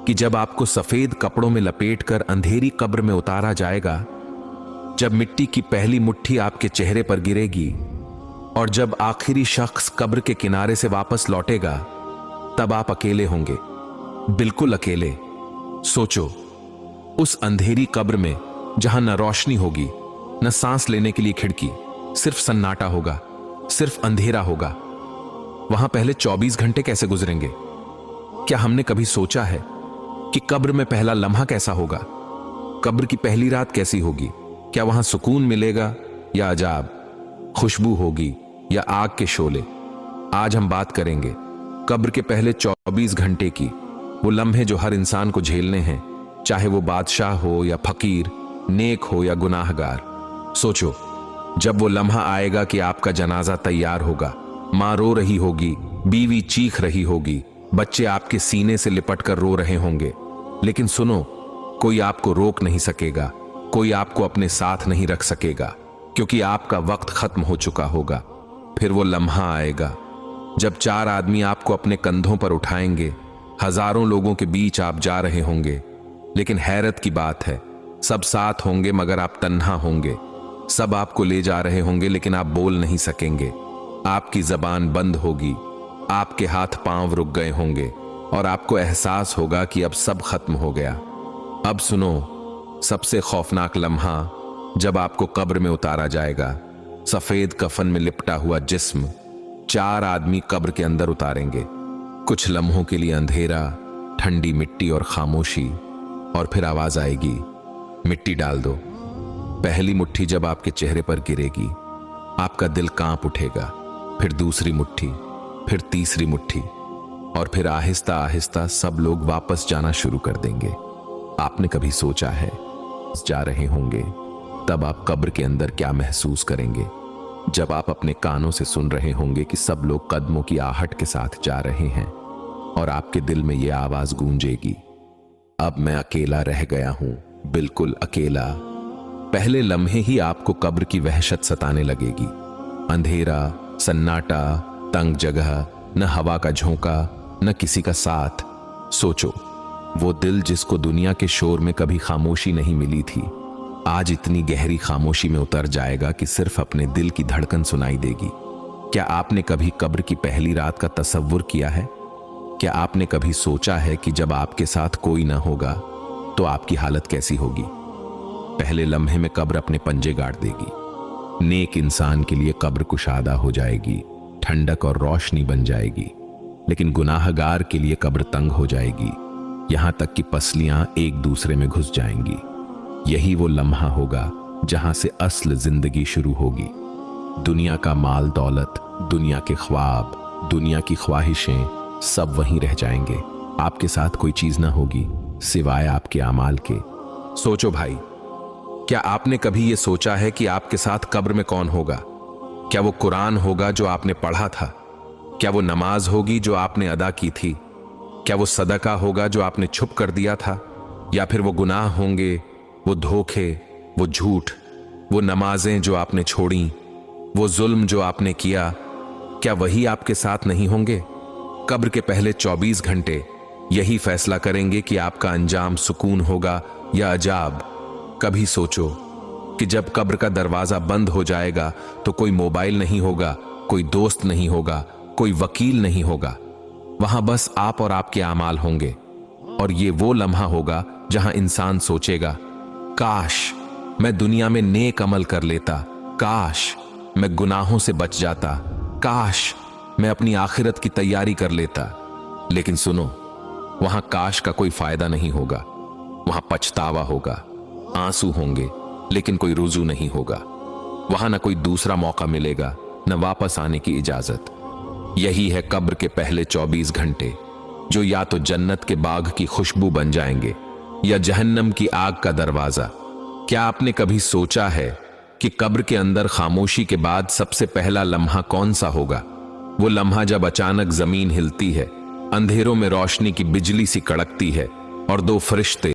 कि जब आपको सफेद कपड़ों में लपेटकर अंधेरी कब्र में उतारा जाएगा, जब मिट्टी की पहली मुट्ठी आपके चेहरे पर गिरेगी और जब आखिरी शख्स कब्र के किनारे से वापस लौटेगा, तब आप अकेले होंगे, बिल्कुल अकेले। सोचो, उस अंधेरी कब्र में जहां न रोशनी होगी, न सांस लेने के लिए खिड़की, सिर्फ सन्नाटा होगा, सिर्फ अंधेरा होगा। वहां पहले 24 घंटे कैसे गुजरेंगे? क्या हमने कभी सोचा है कि कब्र में पहला लम्हा कैसा होगा? कब्र की पहली रात कैसी होगी? क्या वहां सुकून मिलेगा या अजाब? खुशबू होगी या आग के शोले? आज हम बात करेंगे कब्र के पहले 24 घंटे की, वो लम्हे जो हर इंसान को झेलने हैं, चाहे वो बादशाह हो या फकीर, नेक हो या गुनाहगार। सोचो, जब वो लम्हा आएगा कि आपका जनाजा तैयार होगा, मां रो रही होगी, बीवी चीख रही होगी, बच्चे आपके सीने से लिपट कर रो रहे होंगे, लेकिन सुनो, कोई आपको रोक नहीं सकेगा, कोई आपको अपने साथ नहीं रख सकेगा, क्योंकि आपका वक्त खत्म हो चुका होगा। फिर वो लम्हा आएगा जब 4 आदमी आपको अपने कंधों पर उठाएंगे, हजारों लोगों के बीच आप जा रहे होंगे, लेकिन हैरत की बात है, सब साथ होंगे मगर आप तन्हा होंगे। सब आपको ले जा रहे होंगे लेकिन आप बोल नहीं सकेंगे, आपकी जबान बंद होगी, आपके हाथ पांव रुक गए होंगे और आपको एहसास होगा कि अब सब खत्म हो गया। अब सुनो, सबसे खौफनाक लम्हा जब आपको कब्र में उतारा जाएगा। सफेद कफन में लिपटा हुआ जिस्म, 4 आदमी कब्र के अंदर उतारेंगे। कुछ लम्हों के लिए अंधेरा, ठंडी मिट्टी और खामोशी, और फिर आवाज आएगी, मिट्टी डाल दो। पहली मुट्ठी जब आपके चेहरे पर गिरेगी, आपका दिल कांप उठेगा, फिर दूसरी मुट्ठी, फिर तीसरी मुट्ठी, और फिर आहिस्ता आहिस्ता सब लोग वापस जाना शुरू कर देंगे। आपने कभी सोचा है, जा रहे होंगे तब आप कब्र के अंदर क्या महसूस करेंगे? जब आप अपने कानों से सुन रहे होंगे कि सब लोग कदमों की आहट के साथ जा रहे हैं और आपके दिल में यह आवाज गूंजेगी, अब मैं अकेला रह गया हूं, बिल्कुल अकेला। पहले लम्हे ही आपको कब्र की वहशत सताने लगेगी। अंधेरा, सन्नाटा, तंग जगह, न हवा का झोंका, न किसी का साथ। सोचो, वो दिल जिसको दुनिया के शोर में कभी खामोशी नहीं मिली थी, आज इतनी गहरी खामोशी में उतर जाएगा कि सिर्फ अपने दिल की धड़कन सुनाई देगी। क्या आपने कभी कब्र की पहली रात का तसव्वुर किया है? क्या आपने कभी सोचा है कि जब आपके साथ कोई ना होगा तो आपकी हालत कैसी होगी? पहले लम्हे में कब्र अपने पंजे गाड़ देगी। नेक इंसान के लिए कब्र कुशादा हो जाएगी, ठंडक और रोशनी बन जाएगी, लेकिन गुनाहगार के लिए कब्र तंग हो जाएगी, यहां तक कि पसलियां एक दूसरे में घुस जाएंगी। यही वो लम्हा होगा जहां से असल जिंदगी शुरू होगी। दुनिया का माल दौलत, दुनिया के ख्वाब, दुनिया की ख्वाहिशें, सब वहीं रह जाएंगे। आपके साथ कोई चीज ना होगी सिवाय आपके अमाल के। सोचो भाई, क्या आपने कभी यह सोचा है कि आपके साथ कब्र में कौन होगा? क्या वो कुरान होगा जो आपने पढ़ा था? क्या वो नमाज होगी जो आपने अदा की थी? क्या वो सदका होगा जो आपने छुप कर दिया था? या फिर वो गुनाह होंगे, वो धोखे, वो झूठ, वो नमाजें जो आपने छोड़ी, वो जुल्म जो आपने किया, क्या वही आपके साथ नहीं होंगे? कब्र के पहले 24 घंटे यही फैसला करेंगे कि आपका अंजाम सुकून होगा या अजाब। कभी सोचो कि जब कब्र का दरवाजा बंद हो जाएगा तो कोई मोबाइल नहीं होगा, कोई दोस्त नहीं होगा, कोई वकील नहीं होगा, वहां बस आप और आपके आमाल होंगे। और ये वो लम्हा होगा जहां इंसान सोचेगा, काश मैं दुनिया में नेक अमल कर लेता, काश मैं गुनाहों से बच जाता, काश मैं अपनी आखिरत की तैयारी कर लेता। लेकिन सुनो, वहां काश का कोई फायदा नहीं होगा, वहां पछतावा होगा, आंसू होंगे, लेकिन कोई रुजू नहीं होगा। वहां ना कोई दूसरा मौका मिलेगा, न वापस आने की इजाजत। यही है कब्र के पहले 24 घंटे, जो या तो जन्नत के बाग की खुशबू बन जाएंगे या जहन्नम की आग का दरवाजा। क्या आपने कभी सोचा है कि कब्र के अंदर खामोशी के बाद सबसे पहला लम्हा कौन सा होगा? वो लम्हा जब अचानक जमीन हिलती है, अंधेरों में रोशनी की बिजली सी कड़कती है और 2 फरिश्ते